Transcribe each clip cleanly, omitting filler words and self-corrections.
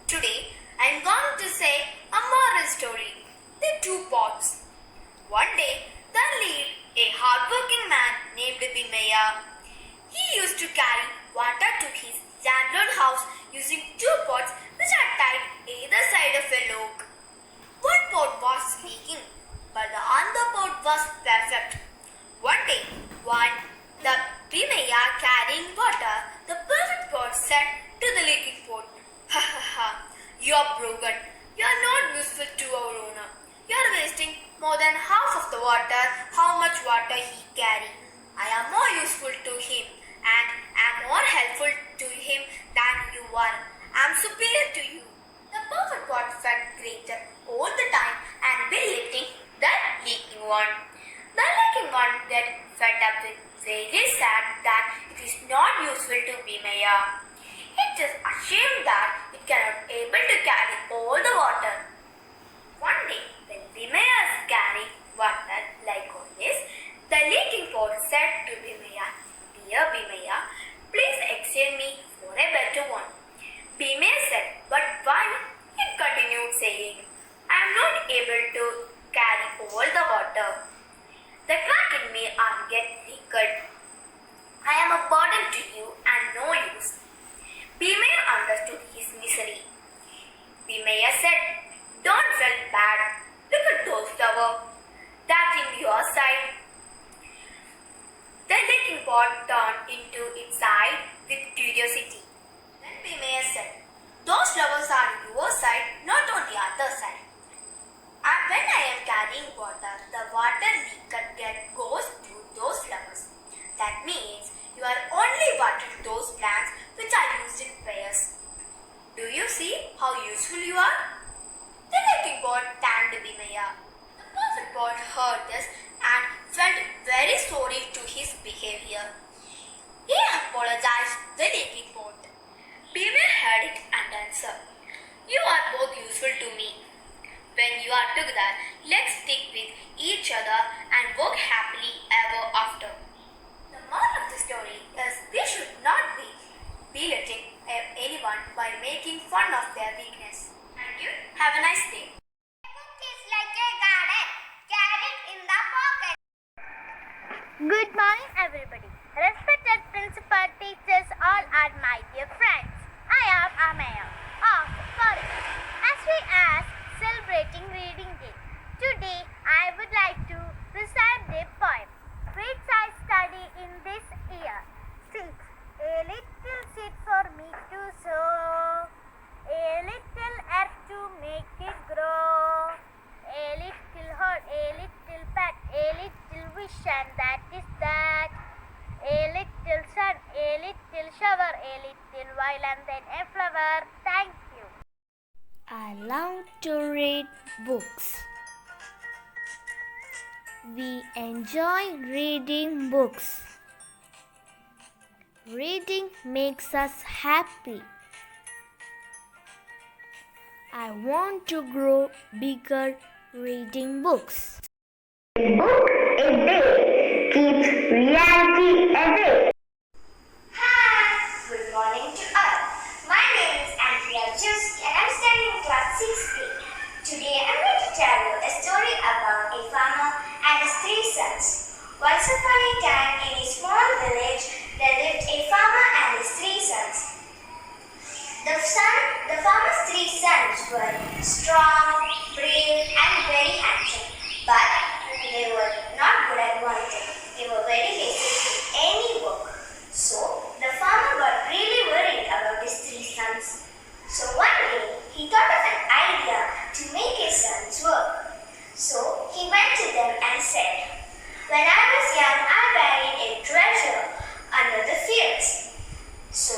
Today I am going to say a moral story. The two pots. One day there lived a hardworking man named Bimaya. He used to carry water to his landlord house using two pots which are tied either side of a log. One pot was leaking, but the other pot was perfect. One day, the Bimaya carrying water, the perfect pot said to the leaking pot, "Ha ha ha, you are broken. You are not useful to our owner. You are wasting more than half of the water, how much water he carry. I am more useful to him and am more helpful to him than you are. I am superior to you." The perfect pot felt greater all the time and be lifting the leaking one. The leaking one get fed up with very sad that it is not useful to Bimaya. It is ashamed that it cannot able to carry all the water. One day, when Bimaya is carrying water like always, the leaking pot said to Bimaya, "Dear Bimaya, please exchange me for a better one." Bimaya said, "But why?" It continued saying, "I am not able to carry all the water. The crack in me arm get leaked. I am a burden to you and no use." Bimaya understood his misery. Bimaya said, "Don't feel bad. Look at those flowers. That in your side." The leaking pot turned into its side with curiosity. Then Bimaya said, "Those flowers are your side, not on the other side. And when I am carrying water, the water leakage goes to those flowers. That means you are only watering those plants which are used in prayers. Do you see how useful you are?" The leaking pot thanked Bimaya. The perfect pot heard this and felt very sorry to his behavior. He apologized to the leaking pot. Bimaya heard it and answered, "You are both useful to me. When you are together, let's stick with each other and work happily ever after." The moral of the story is we should not be belittling anyone by making fun of their weakness. Thank you. Have a nice day. A book is like a garden. Carry it in the pocket. Good morning, everybody. Respected principal, teachers, all are my dear friends. I am Amaya of Forest. As we are celebrating Reading Day, today I would like to recite the poem which I study in this year. 6. A little seed for me to sow, a little earth to make it grow, a little heart, a little pet, a little vision, that is that, a little sun, a little shower, a little while and then a flower. Thank you. I love to read books. We enjoy reading books. Reading makes us happy. I want to grow bigger reading books. A book a day keeps reality away. Hi, good morning to all. My name is Andrea Josie and I'm studying in class 6B. Today I'm going to tell you a story about a farmer and his 3 sons. Once upon a time in a small village, there lived a farmer and his 3 sons. The farmer's 3 sons were strong, brave and very handsome. But they were not good at one thing. They were very lazy to do any work. So the farmer got really worried about his 3 sons. So one day he thought of an idea to make his sons work. So he went to them and said, "When I was young, I buried a treasure under the fields. So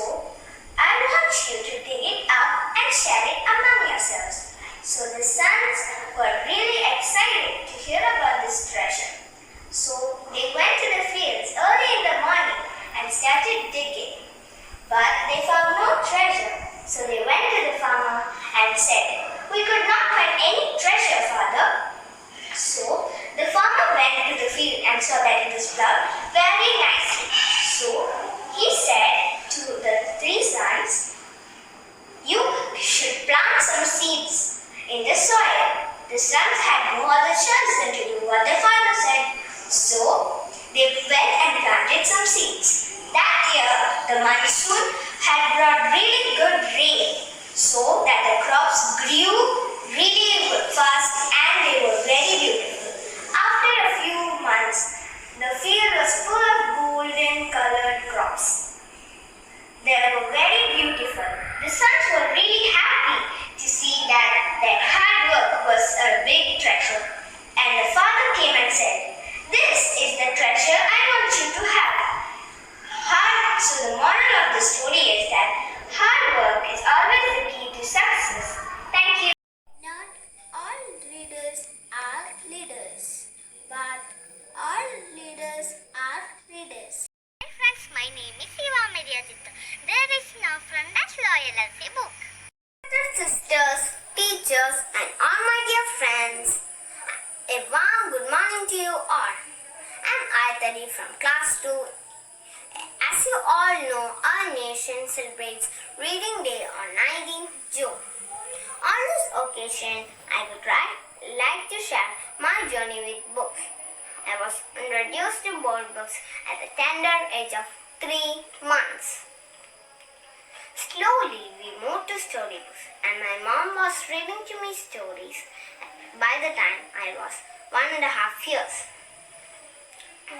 I want you to dig it up and share it among yourselves." So the sons were really excited to hear about this treasure. So they went to the fields early in the morning and started digging. But they found no treasure. So they went to the farmer and said, "We could not find any treasure, father." So the farmer went to the field and saw that it was plowed very nicely. So he said to the 3 sons, "You should plant some seeds in the soil. The sons had no other choice than to do what their father said. So, they went and planted some seeds. That year, the monsoon had brought really good rain, so that the crops grew really fast and they were very beautiful. After a few months, the field was full of golden colored crops. They were very beautiful. The sons were really happy to see that their hard work was a big treasure. And the father came and said, "This is the treasure I want you to have." So the moral of the story is that hard work is always the key to success. Thank you. Not all readers are leaders, but all leaders are readers. Hi friends, my name is Siva Mediajita. There is now from Dash Loyal LC book. Sisters, teachers and all my dear friends, a warm good morning to you all. I'm Ayatari from class 2. As you all know, our nation celebrates Reading Day on 19th June. On this occasion, I would like to share my journey with books. I was introduced to board books at the tender age of 3 months. Slowly, we moved to storybooks, and my mom was reading to me stories by the time I was 1.5 years.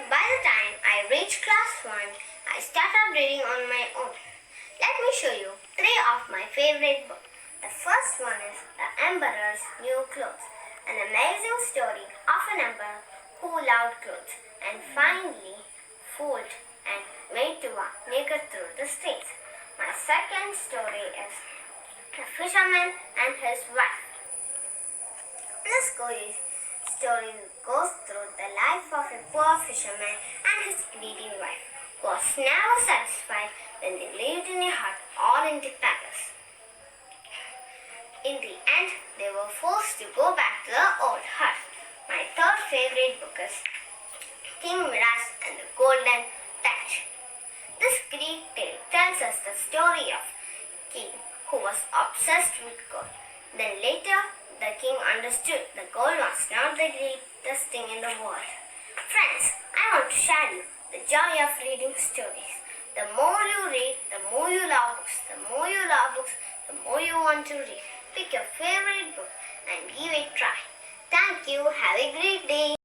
By the time I reached class 1, I started reading on my own. Let me show you 3 of my favorite books. The first one is The Emperor's New Clothes, an amazing story of an emperor who loved clothes and finally fooled and made to walk naked through the streets. My second story is The Fisherman and His Wife. This story goes through the life of a poor fisherman and his greedy wife, who was never satisfied when they lived in a hut or in the palace. In the end, they were forced to go back to the old hut. My third favorite book is King Midas and the Golden Touch. This Greek tale tells us the story of a king who was obsessed with gold. Then later, the king understood the gold was not the greatest thing in the world. Friends, I want to share you the joy of reading stories. The more you read, the more you love books. The more you love books, the more you want to read. Pick your favorite book and give it a try. Thank you. Have a great day.